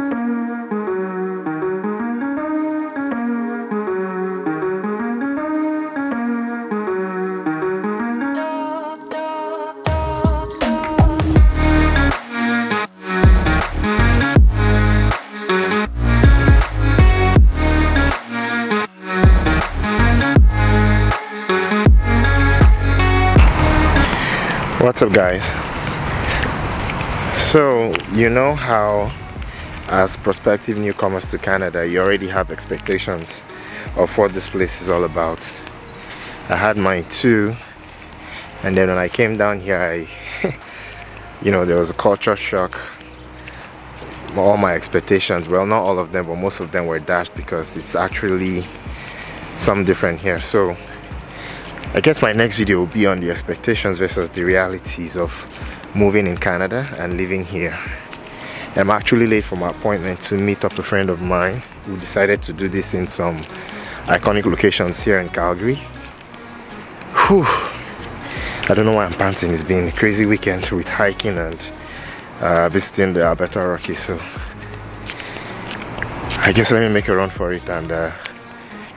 What's up, guys? So you know how as prospective newcomers to Canada you already have expectations of what this place is all about. I had mine too, and then when I came down here there was a culture shock. All my expectations, well, not all of them, but most of them were dashed because it's actually some different here. So I guess my next video will be on the expectations versus the realities of moving in Canada and living here. I'm actually late for my appointment to meet up a friend of mine who decided to do this in some iconic locations here in Calgary. Whew. I don't know why I'm panting. It's been a crazy weekend with hiking and visiting the Alberta Rockies. So I guess let me make a run for it, and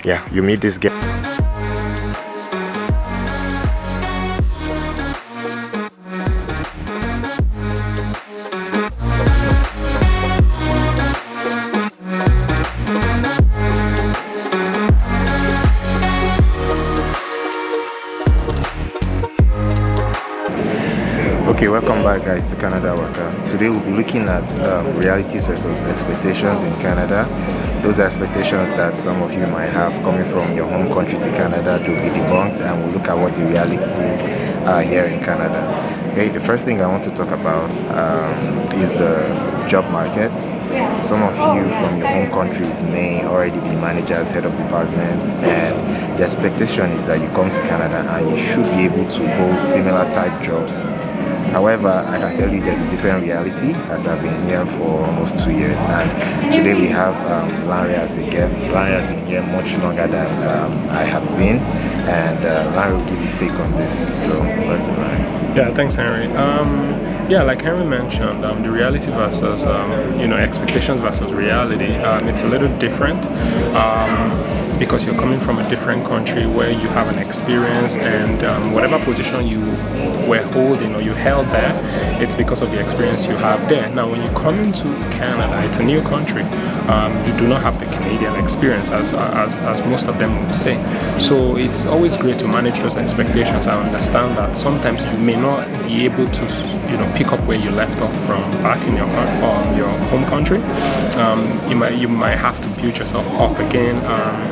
yeah, you meet this guy. Okay, welcome back, guys, to Canada Worker. Today we'll be looking at realities versus expectations in Canada. Those are expectations that some of you might have coming from your home country to Canada. They'll be debunked, and we'll look at what the realities are here in Canada. Okay, the first thing I want to talk about is the job market. Some of you from your home countries may already be managers, head of departments, and the expectation is that you come to Canada and you should be able to hold similar type jobs. However, I can tell you there's a different reality, as I've been here for almost 2 years, and today we have Lanre as a guest. Lanre has been here much longer than I have been, and Lanre will give his take on this. So, what's it, Lanre? Yeah, thanks, Henry. Yeah, like Henry mentioned, the reality versus expectations versus reality, it's a little different. Because you're coming from a different country where you have an experience, and whatever position you were holding or you held there, it's because of the experience you have there. Now, when you come into Canada, it's a new country. You do not have the Canadian experience as most of them would say. So it's always great to manage those expectations. I understand that sometimes you may not be able to pick up where you left off from back in your home country. You might have to build yourself up again,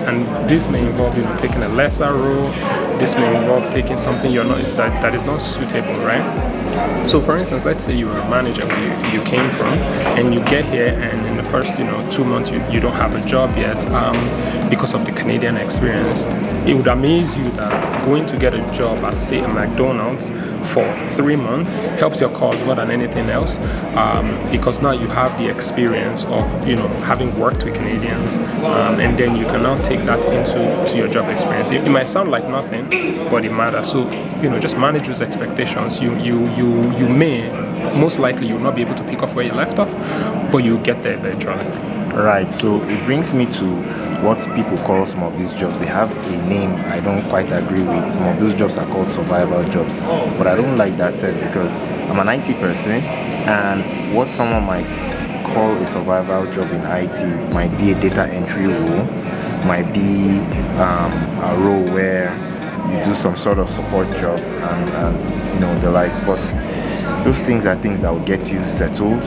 and this may involve taking a lesser role. This may involve taking something that is not suitable, right? So for instance, let's say you were a manager where you came from, and you get here, and in the first 2 months you don't have a job yet because of the Canadian experience. It would amaze you that going to get a job at, say, a McDonald's for 3 months helps your cause more than anything else, because now you have the experience of having worked with Canadians, and then you can now take that into your job experience. It might sound like nothing, but it matters. So just manage those expectations. You may, most likely, you will not be able to pick up where you left off, but you get there eventually. Right, so it brings me to what people call some of these jobs. They have a name I don't quite agree with. Some of those jobs are called survival jobs, but I don't like that term because I'm an IT person, and what someone might call a survival job in IT might be a data entry role, might be a role where you do some sort of support job and the likes, but those things are things that will get you settled.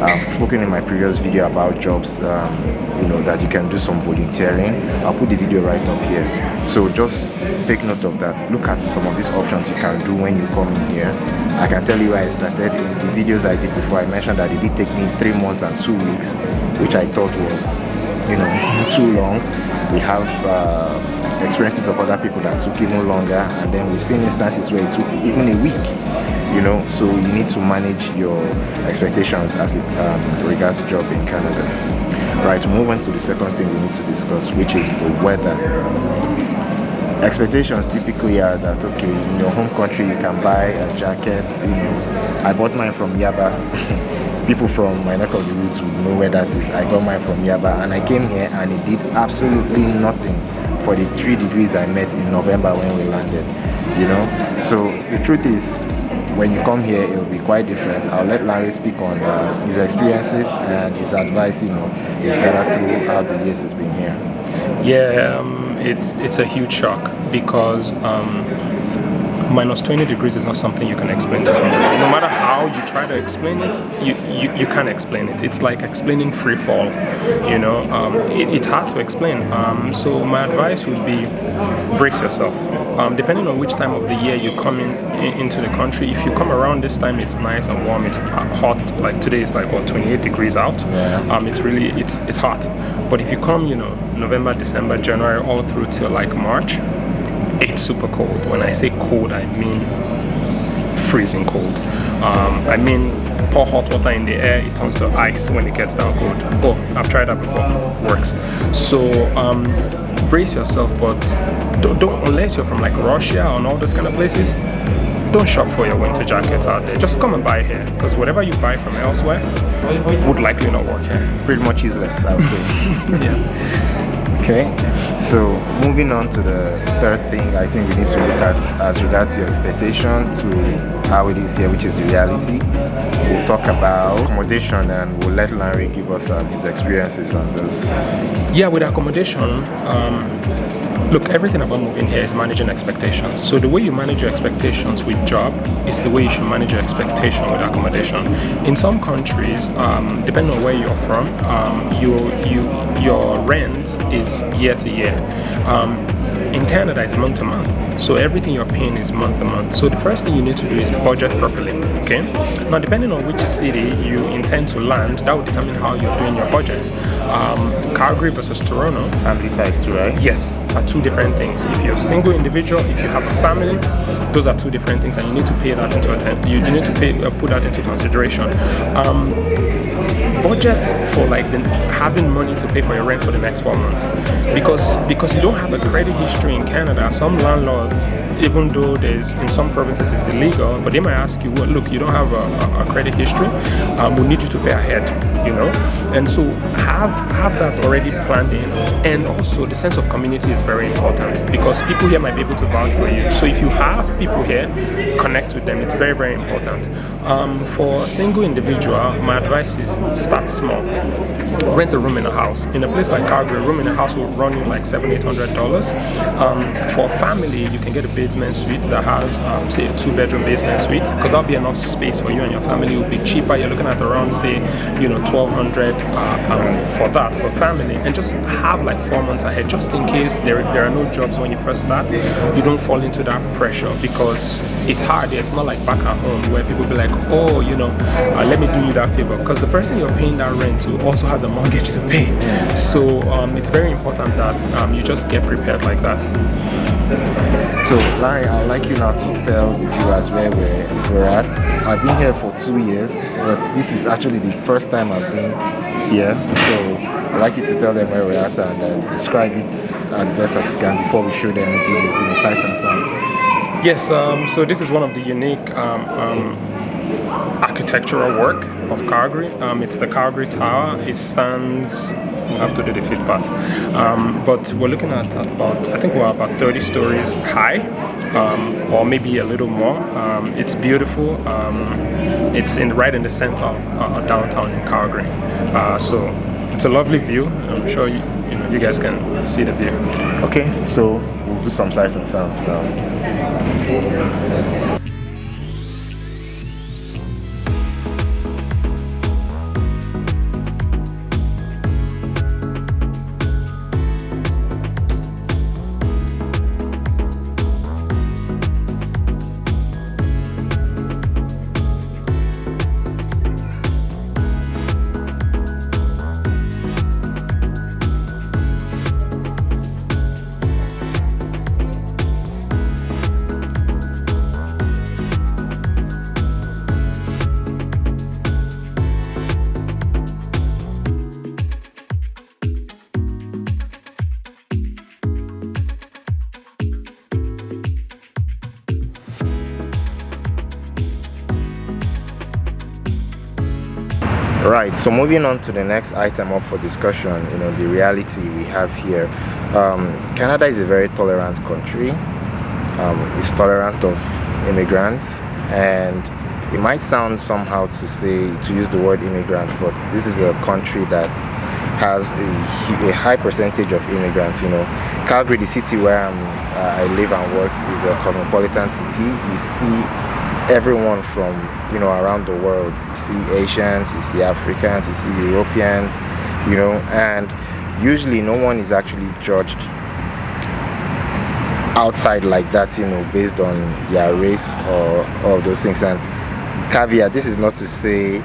I've spoken in my previous video about jobs that you can do some volunteering. I'll put the video right up here, so just take note of that. Look at some of these options you can do when you come in here. I can tell you where I started. In the videos I did before, I mentioned that it did take me 3 months and 2 weeks, which I thought was too long. We have experiences of other people that took even longer, and then we've seen instances where it took even a week. So you need to manage your expectations as it regards job in Canada. Right, to move on to the second thing we need to discuss, which is the weather. Expectations typically are that, okay, in your home country you can buy a jacket. I bought mine from Yaba people from my neck of the woods would know where that is. I got mine from Yaba, and I came here and it did absolutely nothing for the 3 degrees I met in November when we landed. You know, so the truth is, when you come here, it will be quite different. I'll let Lanre speak on his experiences and his advice. You know, he's gathered throughout the years he's been here. Yeah, it's a huge shock because minus 20 degrees is not something you can explain to somebody. No matter how you try to explain it, you can't explain it. It's like explaining free fall. You know, it's hard to explain. So my advice would be brace yourself. Depending on which time of the year you come into the country, if you come around this time, it's nice and warm. It's hot. Like today is like 28 degrees out. Yeah. It's really it's hot. But if you come, you know, November, December, January, all through till like March, it's super cold. When I say cold, I mean freezing cold. I mean pour hot water in the air, it turns to ice when it gets down cold. Oh, I've tried that before. Works. So brace yourself, but don't unless you're from like Russia and all those kind of places, don't shop for your winter jacket out there. Just come and buy here, because whatever you buy from elsewhere would likely not work here. Pretty much useless, I would say. Yeah. Okay, so moving on to the third thing I think we need to look at as regards your expectation to how it is here, which is the reality. We'll talk about accommodation and we'll let Lanre give us his experiences on those. Yeah, with accommodation, look, everything about moving here is managing expectations. So the way you manage your expectations with job is the way you should manage your expectation with accommodation. In some countries, depending on where you're from, your rent is year to year. In Canada, it's month to month. So everything you're paying is month to month. So the first thing you need to do is budget properly. Okay. Now, depending on which city you intend to land, that will determine how you're doing your budget. Calgary versus Toronto. And visa is too, right? Yes, are two different things. If you're a single individual, if you have a family, those are two different things, and you need to pay that into account. You need to put that into consideration. Budget for like having money to pay for your rent for the next 4 months, because you don't have a credit history in Canada. Some landlords, even though there's in some provinces it's illegal, but they might ask you, well, look, you don't have a credit history, we need you to pay ahead, you know. And so have that already planned in. And also the sense of community is very important, because people here might be able to vouch for you. So if you have people here, connect with them. It's very, very important. For a single individual, my advice is start small. Rent a room in a house. In a place like Calgary, a room in a house will run you like $700-800. For a family, you can get a basement suite that has, say, a 2-bedroom basement suite, because that'll be enough space for you and your family. It will be cheaper. You're looking at around, say, $1,200 for that for family, and just have like 4 months ahead, just in case there are no jobs when you first start. You don't fall into that pressure, because it's hard. It's not like back at home where people be like, oh, let me do you that favor, because the person you're paying that rent to also has a mortgage to pay. So it's very important that you just get prepared like that. So Lanre, I'd like you now to tell the viewers where we're at. I've been here for 2 years, but this is actually the first time I've been here. So I'd like you to tell them where we're at and describe it as best as you can before we show them videos, sights and sounds. Yes, so this is one of the unique architectural work of Calgary. It's the Calgary Tower. It stands, we'll have to do the feet part, but we're looking at about, I think we're about 30 stories high, or maybe a little more. It's beautiful. It's right in the center of downtown in Calgary. So it's a lovely view. I'm sure you guys can see the view. Okay, so we'll do some sights and sounds now. Right, so moving on to the next item up for discussion, the reality we have here. Canada is a very tolerant country. It's tolerant of immigrants, and it might sound somehow to use the word immigrants, but this is a country that has a high percentage of immigrants. Calgary, the city where I live and work, is a cosmopolitan city. You see everyone from around the world. You see Asians, you see Africans, you see Europeans, and usually no one is actually judged outside like that, based on their race or all of those things. And caveat, this is not to say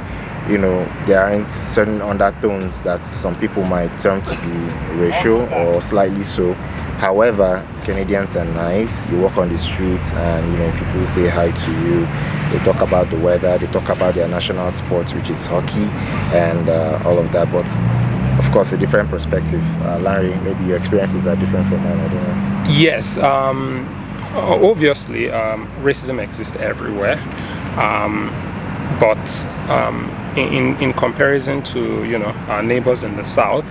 there aren't certain undertones that some people might term to be racial or slightly so. However, Canadians are nice. You walk on the streets and people say hi to you. They talk about the weather, they talk about their national sport, which is hockey, and all of that. But of course, a different perspective. Lanre, maybe your experiences are different from mine, I don't know. Yes, obviously racism exists everywhere, but in comparison to our neighbors in the south,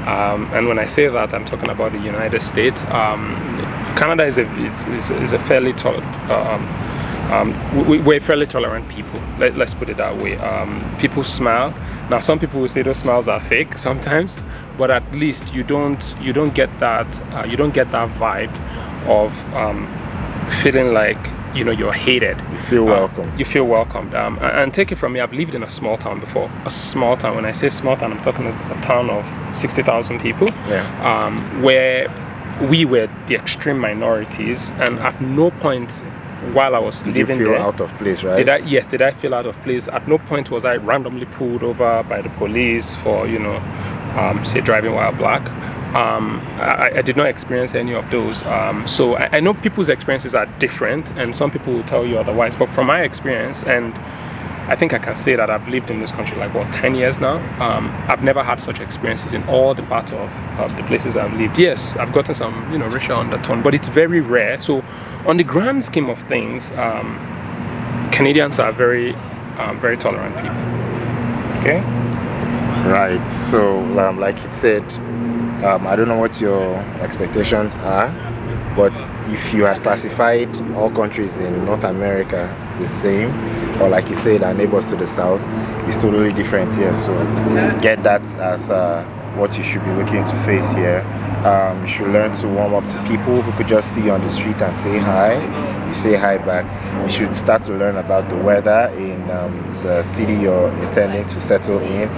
and when I say that, I'm talking about the United States. Canada is a fairly we're fairly tolerant people. Let's put it that way. People smile. Now, some people will say those smiles are fake sometimes, but at least you don't get that vibe of feeling like you're hated. You feel welcome. You feel welcomed. And take it from me, I've lived in a small town before. A small town. When I say small town, I'm talking a town of 60,000 people. Yeah. Where we were the extreme minorities, and at no point while I was living there, did you feel out of place, right? Did I feel out of place? At no point was I randomly pulled over by the police for say driving while black. I did not experience any of those. So I know people's experiences are different, and some people will tell you otherwise. But from my experience, and I think I can say that I've lived in this country 10 years now. I've never had such experiences in all the parts of the places I've lived. Yes, I've gotten some racial undertone, but it's very rare. So on the grand scheme of things, Canadians are very very tolerant people. Okay. Right. So like it said, I don't know what your expectations are, but if you had classified all countries in North America the same, or like you said, our neighbors to the south, it's totally different here. So get that as what you should be looking to face here. You should learn to warm up to people who could just see you on the street and say hi. You say hi back. You should start to learn about the weather in the city you're intending to settle in.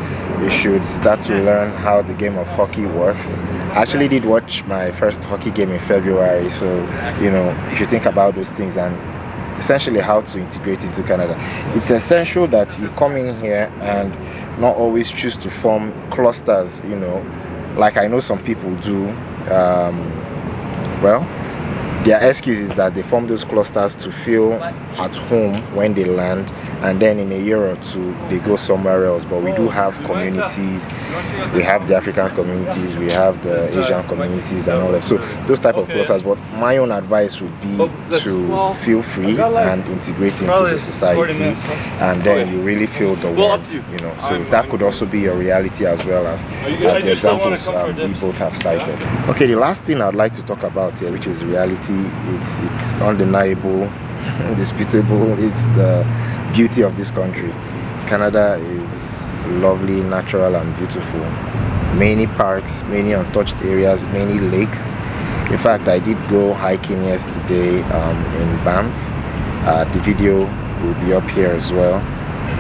You should start to learn how the game of hockey works. I actually did watch my first hockey game in February, so you should think about those things and essentially how to integrate into Canada. It's essential that you come in here and not always choose to form clusters, like I know some people do. Their excuse is that they form those clusters to feel at home when they land, and then in a year or two they go somewhere else. But we do have communities. We have the African communities, we have the Asian communities and all that. So those type of clusters. But my own advice would be to feel free and integrate into the society, and then you really feel the warmth, So that could also be your reality as well as the examples we both have cited. Okay, the last thing I'd like to talk about here, which is reality. It's undeniable, indisputable. It's the beauty of this country. Canada is lovely, natural, and beautiful. Many parks, many untouched areas, many lakes. In fact, I did go hiking yesterday in Banff. The video will be up here as well.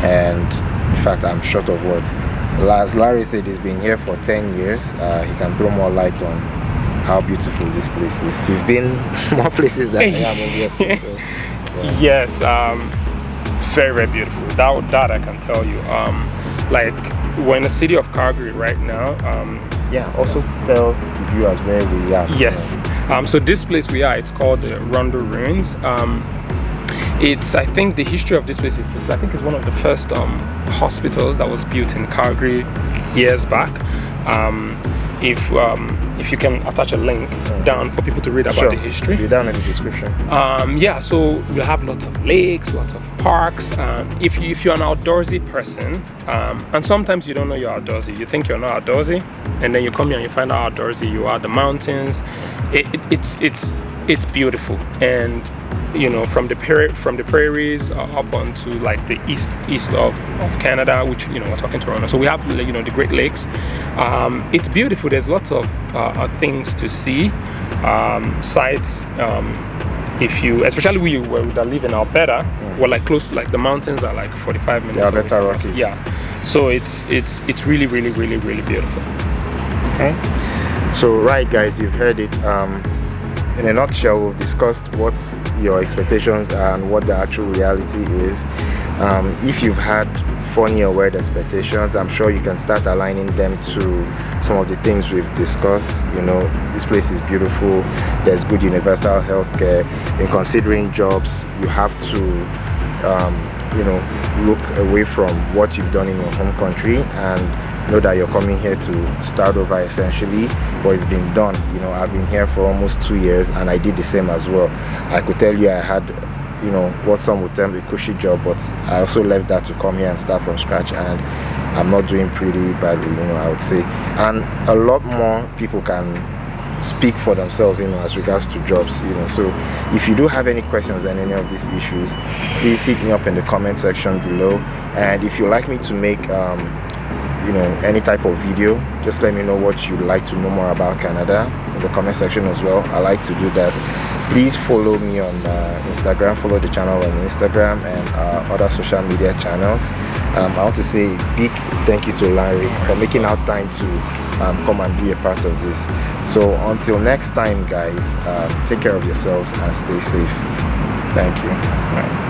And in fact, I'm short of words. As Larry said, he's been here for 10 years. He can throw more light on how beautiful this place is. He's been more places than I am, obviously. So, yeah. Yes, very, very beautiful. That I can tell you. We're in the city of Calgary right now. Also tell the viewers where we are. Yes. So this place we are, it's called the Rundle ruins. I think the history of this place is, I think it's one of the first hospitals that was built in Calgary years back. if you can attach a link down for people to read about the history. Be down in the description. Yeah, so you have lots of lakes, lots of parks. If you're an outdoorsy person, and sometimes you don't know you're outdoorsy, you think you're not outdoorsy, and then you come here and you find out how outdoorsy you are. The mountains, it's beautiful, and you know, from the prairies up onto like the east of Canada, which, you know, we're talking Toronto. So we have, you know, the Great Lakes. It's beautiful. There's lots of things to see, sites. If you, especially we that live in Alberta, we're like close to, like, the mountains are like 45 minutes. The Alberta Rockies. Yeah. So it's really beautiful. Okay. So right, guys, you've heard it. In a nutshell, we've discussed what your expectations are and what the actual reality is. If you've had funny or weird expectations, I'm sure you can start aligning them to some of the things we've discussed. You know, this place is beautiful, there's good universal healthcare. In considering jobs, you have to you know, look away from what you've done in your home country and know that you're coming here to start over essentially, but it's been done. You know, I've been here for almost 2 years and I did the same as well. I could tell you I had, you know, what some would term a cushy job, but I also left that to come here and start from scratch, and I'm not doing pretty badly, you know, I would say. And a lot more people can speak for themselves, you know, as regards to jobs, you know. So if you do have any questions on any of these issues, please hit me up in the comment section below. And if you'd like me to make you know, any type of video, just let me know what you'd like to know more about Canada in the comment section as well. I like to do that. Please follow me on Instagram, follow the channel on Instagram and other social media channels. I want to say a big thank you to Lanre for making out time to come and be a part of this. So until next time, guys, take care of yourselves and stay safe. Thank you. Bye.